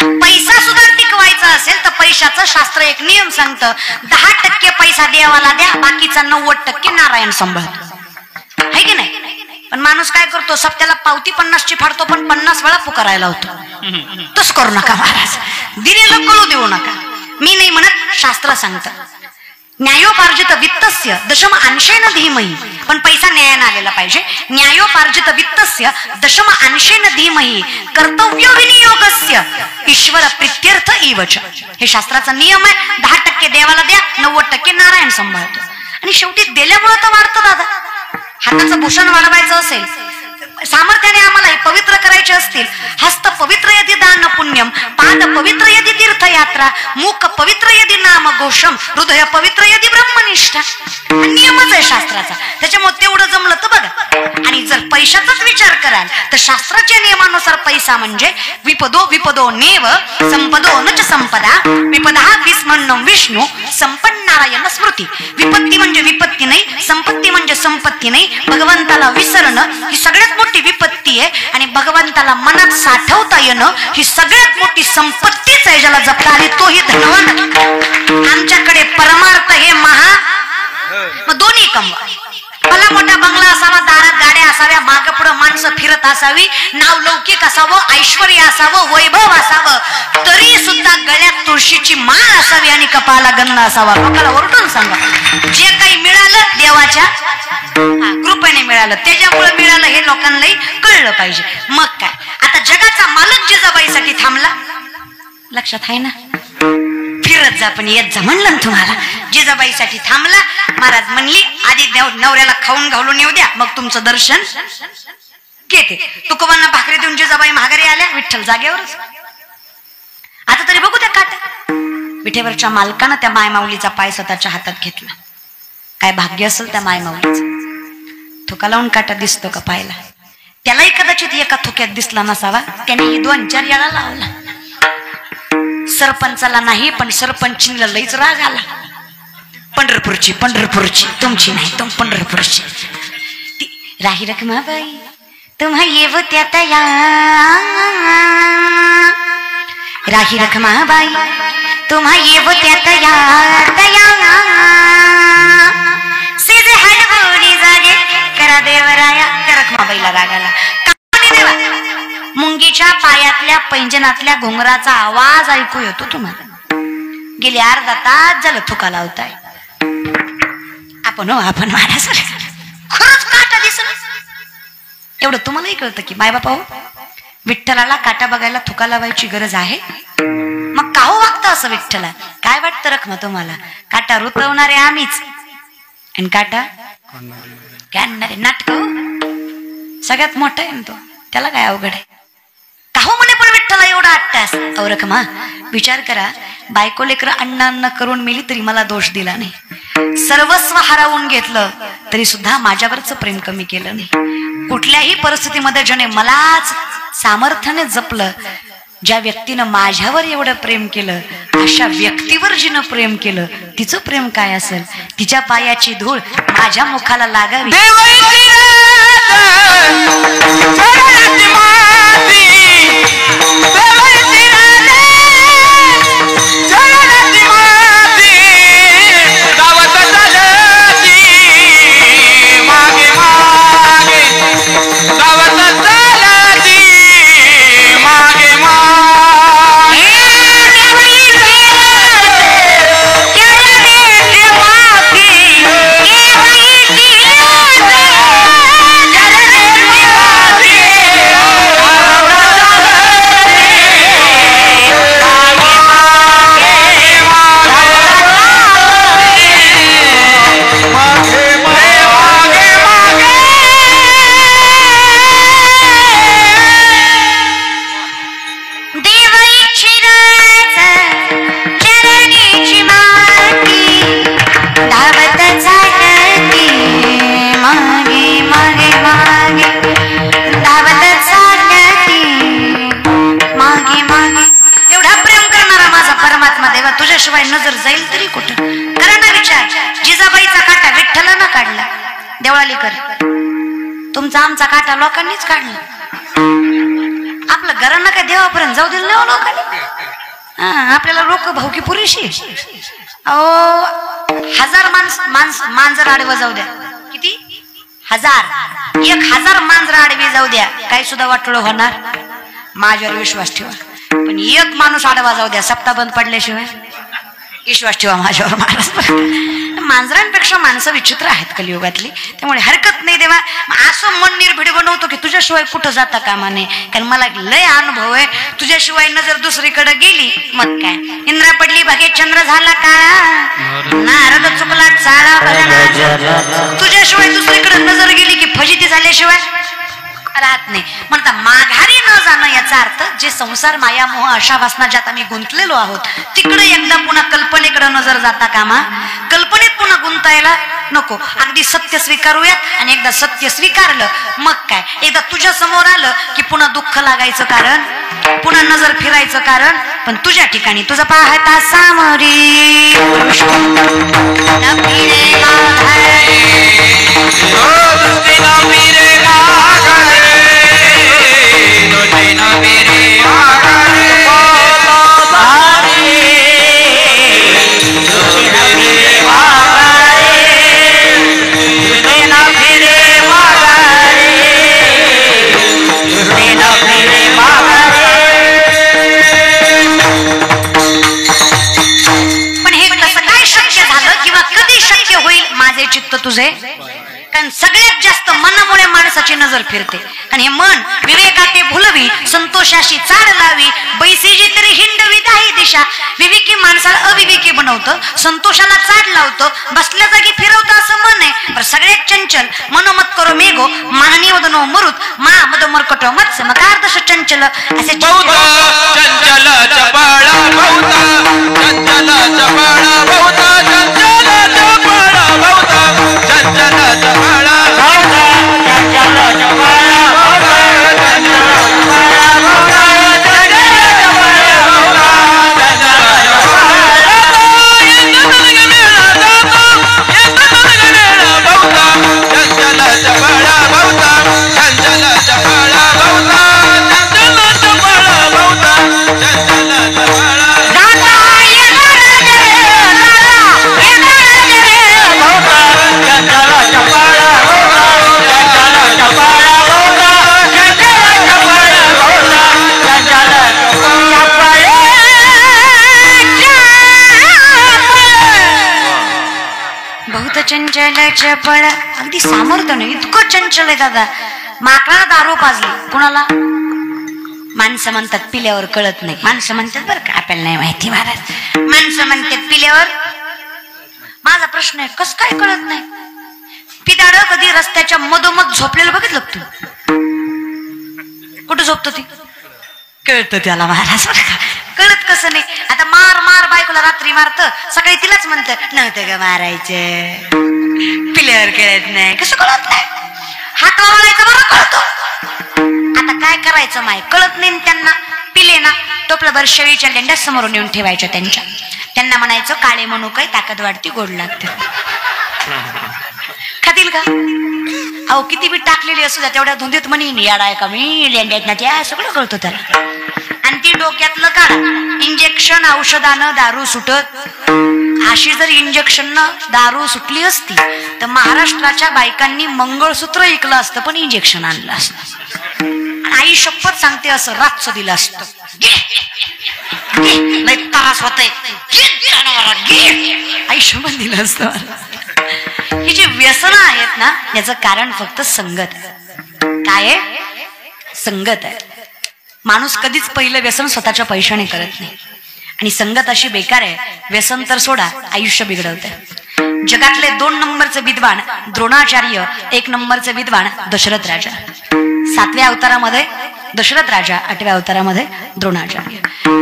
पैसा सुद्धा टिकवायचा असेल तर पैशाचं शास्त्र एक नियम सांगतं, 10% पैसा देवाला द्या, बाकीचा 90% नारायण सांभाळतो, है की नाही? पण माणूस काय करतो, सप्त्याला पावती 50ची फाडतो पण 50 वेळा पुकारायला होतो. तस करू नका महाराज, दिलेलं कळू देऊ नका. मी नाही म्हणत, शास्त्र सांगतं न्यायोपार्जित वित्तस्य दशम अंशेन धीमहि, पण पैसा न्यायाने आलेला पाहिजे. न्यायोपार्जित वित्तस्य दशम अंशेन धीमहि कर्तव्य विनियोगस्य ईश्वर प्रीत्यर्थ इवच. हे शास्त्राचा नियम आहे. 10% देवाला द्या, 90% नारायण सांभाळतो. आणि शेवटी दिल्यामुळे तर वाढतं दादा. हाताचं भूषण वाढवायचं असेल, सामर्थ्याने आम्हाला पवित्र करायचे असतील, हस्त पवित्र यदि दान पुण्यम, पाद पवित्र यदि तीर्थयात्रा, मुख पवित्र यदि नाम घोषम, हृदय पवित्र यदि ब्रह्मनिष्ठा. नियमच आहे शास्त्राचा. त्याच्यामुळे तेवढं जमलं तर बघा. आणि जर पैशाचाच विचार कराल तर शास्त्राच्या नियमानुसार पैसा म्हणजे विपदो विपदो नेव संपदो न च संपदा, विपदा विस्मरणं विष्णू संपन्न नारायण स्मृती. विपत्ती म्हणजे विपत्ती नाही, संपत्ती म्हणजे संपत्ती नाही. भगवंताला विसरणं ही सगळ्यात मोठी विपत्ती आहे, आणि भगवंताला मनात साठवता येणं ही सगळ्यात मोठी संपत्तीच आहे. ज्याला जपता आली तोही धनवान. आमच्याकडे परमार्थ हे महा, मग दोन्ही कमवा. भला मोठा बंगला असावा, दारात गाड्या असाव्या, मागं पुढं माणसं फिरत असावी, नाव लौकिक असावं, ऐश्वर्य असावं, वैभव असावं, तरी सुद्धा गळ्यात तुळशीची माळ असावी आणि कपाळाला गंध असावा. लोकांना ओरडून सांगा, जे काही मिळालं देवाच्या कृपेने मिळालं, त्याच्यामुळे मिळालं हे लोकांनाही कळलं पाहिजे. मग काय, आता जगाचा मालक जिजाबाईसाठी थांबला, लक्षात आहे ना? फिरत जा पण येत जा म्हणलं तुम्हाला. जिजाबाईसाठी थांबला. महाराज म्हणली आधी नवऱ्याला खाऊन घालून येऊ द्या, मग तुमचं दर्शन घेते. तुकोबांना भाकरी देऊन जिजाबाई माघारी आल्या. विठ्ठल जागेवरच. आता तरी बघू त्या काट्या. विठेवरच्या मालकानं त्या मायमाऊलीचा पाय स्वतःच्या हातात घेतला. काय भाग्य असेल त्या मायमाऊलीचं. थुका लावून काटा दिसतो का पायला? त्यालाही कदाचित एका थुक्यात दिसला नसावा. त्याने 2-4 याला लावला. सरपंचाला नाही, पण सरपंचीला लईच राग आला. पंढरपूरची तुमची नाही, तुम पंढरपूरची. राही रखमाबाई तुम्हा येव त्या तया, राही रखमाबाई तुम्हा येव त्या तया तया, सीधे हडबोडी जागे करा देवराया. त्या रखमाबाईला राग आला. देवा, मुंगीच्या पायातल्या पैंजनातल्या घोंगराचा आवाज ऐकू येतो तुम्हाला. गेली अर्धा तास झालं थुका लावताय. आपण महाराज खरंच काटा दिसला. एवढं तुम्हालाही कळतं की माय बापा हो, विठ्ठलाला काटा बघायला थुका लावायची गरज आहे? मग का हो वागतं असं विठ्ठला? काय वाटतं रखमा तुम्हाला? काटा रुतवणारे आम्हीच, आणि काटा काढणारे नाटक सगळ्यात मोठा आहे तो. त्याला काय अवघड आहे? काहो म्हणे पण विठ्ठला एवढा आट्टास. अहो रखमा विचार करा, बायको लेकरं अण्ण करून मेली तरी मला दोष दिला नाही. सर्वस्व हरवून घेतलं तरी सुद्धा माझ्यावरच प्रेम कमी केलं नाही. कुठल्याही परिस्थितीमध्ये ज्याने मलाच सामर्थ्याने जपलं, ज्या व्यक्तीनं माझ्यावर एवढं प्रेम केलं, अशा व्यक्तीवर जिनं प्रेम केलं, तिचं प्रेम काय असेल? तिच्या पायाची धूळ माझ्या मुखाला लागावी. तुझ्याशिवाय नजर जाईल तरी कुठं? करा ना विचार. जिजाबाईचा काटा विठ्ठलानं काढला. देवळालीकर तुमचा आमचा काटा लोकांनीच काढला. आपलं घरांना काय देवापर्यंत जाऊ दिलं नाही लोकांनी. आपल्याला रोख भाऊकी पुरेशी. अहो 1000 मांजर आडवं जाऊ द्या, किती 1000, 1000 मांजर आडवी जाऊ द्या, काही सुद्धा वाटोळ होणार. माझ्यावर विश्वास ठेवा. पण एक माणूस आडवा जाऊ द्या, सप्ताह बंद पडल्याशिवाय विश्वास ठेवा माझ्यावर. महाराज मांजरांपेक्षा माणसं विचित्र आहेत कलियुगातली, त्यामुळे हरकत नाही देवा. असं मन निर्भीड बनवतो की तुझ्याशिवाय कुठं जाता कामा नये. कारण मला लय अनुभव आहे, तुझ्याशिवाय नजर दुसरीकडे गेली मग काय. इंद्रा पडली भागे चंद्र झाला काळा, नारद चुकला चाळा भजना. तुझ्याशिवाय दुसरीकडे नजर गेली की फजिती झाल्याशिवाय राहत नाही. म्हणता माघारी न जाणं याचा अर्थ जे संसार माया मोह अशा वासना ज्यात आम्ही गुंतलेलो आहोत तिकडे एकदा पुन्हा कल्पनेकडे नजर जाता कामा. कल्पनेत पुन्हा गुंतायला नको. अगदी सत्य स्वीकारूयात आणि एकदा सत्य स्वीकारलं मग काय. एकदा तुझ्या समोर आलं की पुन्हा दुःख लागायचं कारण, पुन्हा नजर फिरायचं कारण. पण तुझ्या ठिकाणी तुझं पाहता सामोरी चित्त तुझे. कारण सगळ्यात जास्त मनामुळे माणसाची नजर फिरते. आणि हे मन विवेकाते भुलवी, संतोषाशी चाड लावी, बैसेजी तरी हिंडवी दाही दिशा. विवेकी माणसाला अविवेकी बनवतं, संतोषाला चाड लावतं, बसल्या जागी फिरवतं असं मन आहे. पण सगळ्यात चंचल मनोमत करो मेघो माननी वदनो मरुत मा मद मरकट मत्स्य मकारदश चंचल असे चंचल चपळ. अगदी सामर्थ्य नाही, इतकं चंचल आहे दादा. माकडाला दारू पाजली, कुणाला? माणसं म्हणतात पिल्यावर कळत नाही. माणसं म्हणतात बरं का, आपल्याला नाही माहिती महाराज. माणसं म्हणतात पिल्यावर. माझा प्रश्न आहे, कस काय कळत नाही? पिदाड कधी रस्त्याच्या मधोमध झोपलेलं बघितलं तू? कुठं झोपतो ती? कळतं त्याला महाराज. कळत कसं नाही? आता मार मार बायकोला रात्री मारत, सकाळी तिलाच म्हणत नव्हतं ग मारायचं, पिल्यावर कळत नाही. कसं कळत नाही? हात वाळायचं बरं कळतो. आता काय करायचं माय, कळत नाही त्यांना. पिले ना टोपलभर शेळीच्या लेंड्या समोरून येऊन ठेवायच्या त्यांच्या. त्यांना म्हणायचं काळे म्हणू काय ताकद वाढती गोड लागते. खातील का? अहो किती बी टाकलेली असू द्या तेवढ्या धुंदीत म्हणीन याडाय का मी लेंड्यात ना त्या सगळं कळतं त्याला. आणि ती डोक्यातलं काढा. इंजेक्शन औषधानं दारू सुटत. अशी जर इंजेक्शन दारू सुटली असती तर महाराष्ट्राच्या बायकांनी मंगळसूत्र ऐकलं असतं पण इंजेक्शन आणलं असतं. आई शपथ सांगते असं रातचं दिलं असतं. नाही त्रास होतय आई शपथ दिलं असतं. ही जी व्यसनं आहेत ना याचं कारण फक्त संगत आहे. काय आहे? संगत आहे. माणूस कधीच पहिलं व्यसन स्वतःच्या पैशाने करत नाही. आणि संगत अशी बेकार आहे, व्यसन तर सोडा आयुष्य बिघडवते. जगातले 2 नंबरचे विद्वान द्रोणाचार्य, 1 नंबरचे विद्वान दशरथ राजा. 7व्या अवतारामध्ये दशरथ राजा, 8व्या अवतारामध्ये द्रोणाचार्य.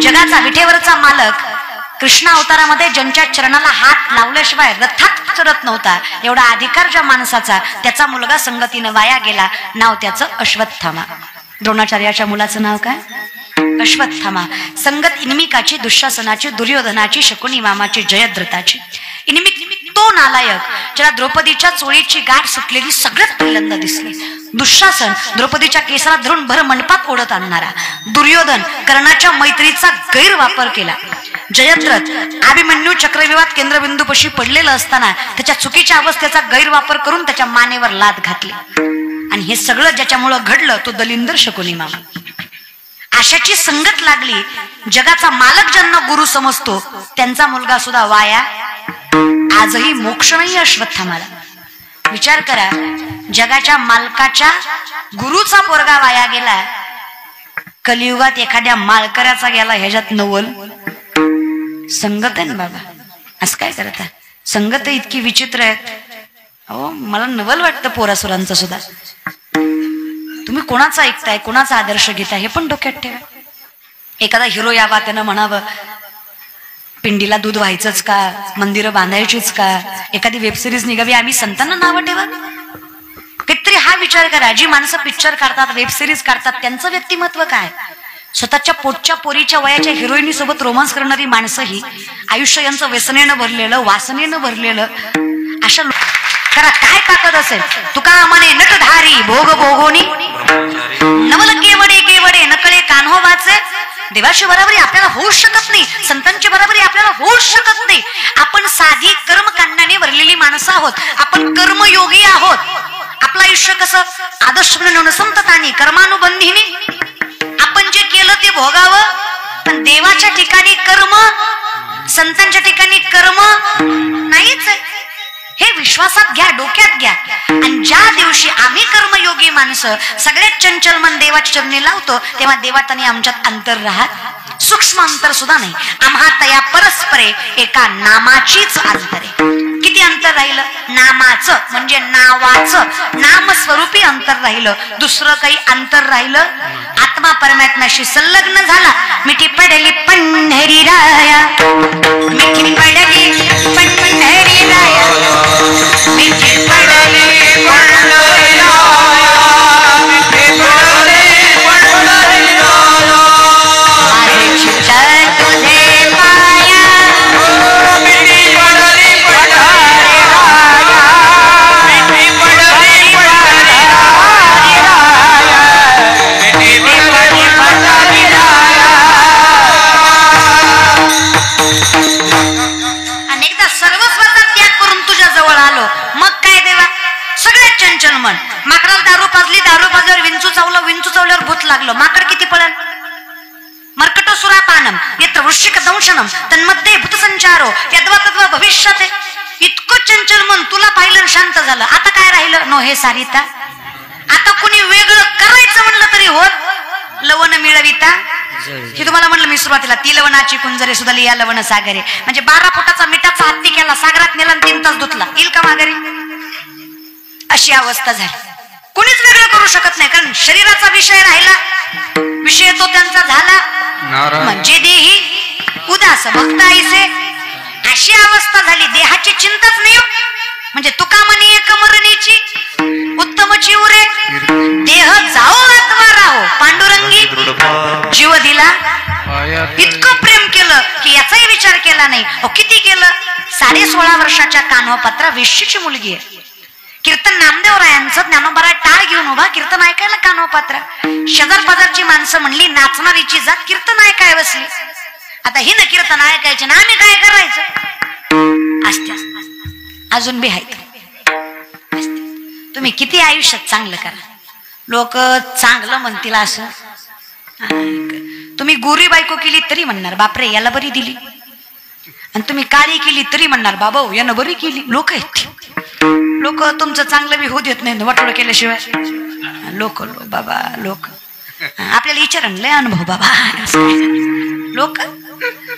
जगाचा विठेवरचा मालक कृष्ण अवतारामध्ये ज्यांच्या चरणाला हात लावल्याशिवाय रथात चरत नव्हता एवढा अधिकार ज्या माणसाचा, त्याचा मुलगा संगतीनं वाया गेला. नाव त्याचं अश्वत्थामा. द्रोणाचार्याच्या मुलाचं नाव काय? अश्वत्थामा. संगत इनमिकाची, दुःशासनाची, दुर्योधनाची, शकुनी मामाची, जयद्रथाची. इनमिक तो तो नालायक ज्याला द्रौपदीच्या चोळीची गाठ सुटलेली सगळ्यात पहिल्यांदा दिसली. दुःशासन द्रौपदीच्या केसाला धरून भर मंडपात ओढत आणणारा. दुर्योधन कर्णाच्या मैत्रीचा गैरवापर केला. जयद्रथ अभिमन्यू चक्रव्यूहात केंद्रबिंदूपाशी पडलेला असताना त्याच्या चुकीच्या अवस्थेचा गैरवापर करून त्याच्या मानेवर लाथ घातली. आणि हे सगळं ज्याच्यामुळं घडलं तो दलिंदर शकुनी मामा. अशाची संगत लागली. जगाचा मालक ज्यांना गुरु समजतो त्यांचा मुलगा सुद्धा वाया. आजही मोक्ष नाही अश्वत्थामाला. विचार करा, जगाच्या मालकाच्या गुरुचा पोरगा वाया गेला. कलियुगात एखाद्या माळकऱ्याचा गेला, ह्याच्यात नवल. संगत आहे ना बाबा, असं काय करता. संगत इतकी विचित्र आहेत. अहो मला नवल वाटतं पोरासुरांचं सुद्धा. तुम्ही कोणाचा ऐकताय, कोणाचा आदर्श घेताय हे पण डोक्यात ठेवा. एखादा हिरो यावा, त्यानं म्हणावं पिंडीला दूध व्हायचंच का, मंदिरं बांधायचीच का, एखादी वेबसिरीज निघावी, आम्ही संतांना नावं ठेवा. काहीतरी हा विचार करा. जी माणसं पिक्चर काढतात, वेबसिरीज काढतात, त्यांचं व्यक्तिमत्व काय. स्वतःच्या पोटच्या पोरीच्या वयाच्या हिरोईनी सोबत रोमांस करणारी माणसंही आयुष्य यांचं व्यसनेनं भरलेलं, वासनेनं भरलेलं. अशा करा काय ताकद असेल. तुका म्हणे नटधारी भोग भोगोनी नवल केवडे केवडे नकळे कान्हो वाचे. देवाची बराबरी आपल्याला होऊच शकत नाही, संतांची बराबरी आपल्याला होऊच शकत नाही. आपण साधी कर्मकांडाने भरलेली माणसं आहोत. आपण कर्मयोगी आहोत. आपलं आयुष्य कसं आदर्श बनवणं संततानी कर्मानुबंधीने. आपण जे केलं ते भोगावं. पण देवाच्या ठिकाणी कर्म, संतांच्या ठिकाणी कर्म नाहीच आहे. हे विश्वासात घ्या, डोक्यात घ्या. आणि ज्या दिवशी आम्ही कर्मयोगी माणसं सगळ्यात चंचल मन देवाच्या चरणी लावतो तेव्हा देवात आणि आमच्यात अंतर राहत, सूक्ष्म अंतर सुद्धा नाही. आम्हा तया परस्परे एका नामाचीच अंतरे. किती अंतर राहिलं. नामाचं म्हणजे नावाचं नामस्वरूपी अंतर राहिलं. दुसरं काही अंतर राहिलं. आत्मा परमात्म्याशी संलग्न झाला. मिठी पडली पंढरी राया, मिठी पडली पंढरी राया, मिठी पडली पंढरी राया, मिठी पडली पंढरी राया. माझे चित्त तुझे पाया, मिठी पडली पंढरी राया, मिठी पडली पंढरी राया, मिठी पडली पंढरी राया. अनेकदा सर्वस्वाचा त्याग करून तुझ्या जवळ आलो, मग काय देवा. सगळ्यात चंचल मन. माकडाला दारू पाजली, दारू पाजल्यावर विंचू चावलं, विंचू चावल्यावर भूत लागलं. माकड किती पळण. मर्कट सुरापानम यत्र वृश्चिक दंशनम तन्मध्ये भूतसंचारो यद्वा तद्वा भविष्यते. इतकं चंचल मन. तुला पाहिलं शांत झालं. आता काय राहिलं. नो हे सारिता. आता कुणी वेगळं करायचं म्हणलं तरी होत. लवण मिळविता. हे तुम्हाला म्हणलं मी सुरुवातीला, ती लवणाची कुंजरे सुद्धा या लवण सागरे. म्हणजे 12 फुटाचा मिठाचा हत्ती केला, सागरात नेला 3 तास धुतला, येईल का माघारी. अशी अवस्था झाली. कुणीच वेगळं करू शकत नाही. कारण शरीराचा विषय राहिला, विषय तो त्यांचा झाला. म्हणजे देही उदास भक्त आईसे. अशी अवस्था झाली. देहाची चिंताच नाही. म्हणजे तुका म्हणे एक मरणीची उत्तमची उरे. देह जाओ आत्मा राहो पांडुरंगी. जीव दिला. इतकं प्रेम केलं की याचाही विचार केला नाही. किती केलं. 16.5 वर्षाच्या कान्होपात्रा वेश्येची मुलगी आहे. कीर्तन नामदेवरायांचं ज्ञानोबा टाळ घेऊन उभा कीर्तन ऐकायला कान्होपात्रा. शेजार पाजारची माणसं म्हणली नाचणारीची जात कीर्तन ऐकाय बसली. आता ही ना कीर्तन ऐकायचे ना आम्ही काय करायचं. असते अजून बी आहेत. तुम्ही किती आयुष्यात चांगलं करा, लोक चांगलं म्हणतील असं. तुम्ही गोरी बायको केली तरी म्हणणार बापरे याला बरी दिली. आणि तुम्ही काळी केली तरी म्हणणार बाबा यानं बरी केली. लोक आहेत. लोक तुमचं चांगलं बी होऊ देत नाही वाटोळ केल्याशिवाय. लोक बाबा लोक आपल्याला विचारण लय अनुभव बाबा.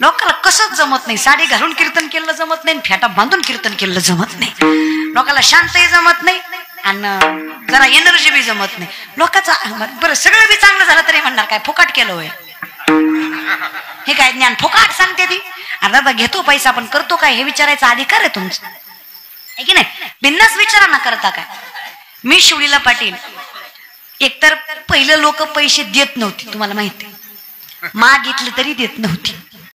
लोकांना कसंच जमत नाही. साडी घालून कीर्तन केलं जमत नाही, फेटा बांधून कीर्तन केलं जमत नाही. लोकांना शांतही जमत नाही आणि जरा एनर्जी बी जमत नाही. लोकांचा बरं सगळं बी चांगलं झालं तरी म्हणणार काय फुकाट केलं होय. हे काय ज्ञान फुकाट सांगते ती. अर्धा घेतो पैसा पण करतो काय हे विचारायचा अधिकार आहे तुमचा, आहे की नाही. बिनधास्त विचारा ना करता काय. मी शिवलीला पाटील. एकतर पहिलं लोक पैसे देत नव्हते, तुम्हाला माहिती. मागितले तरी देत नव्हती.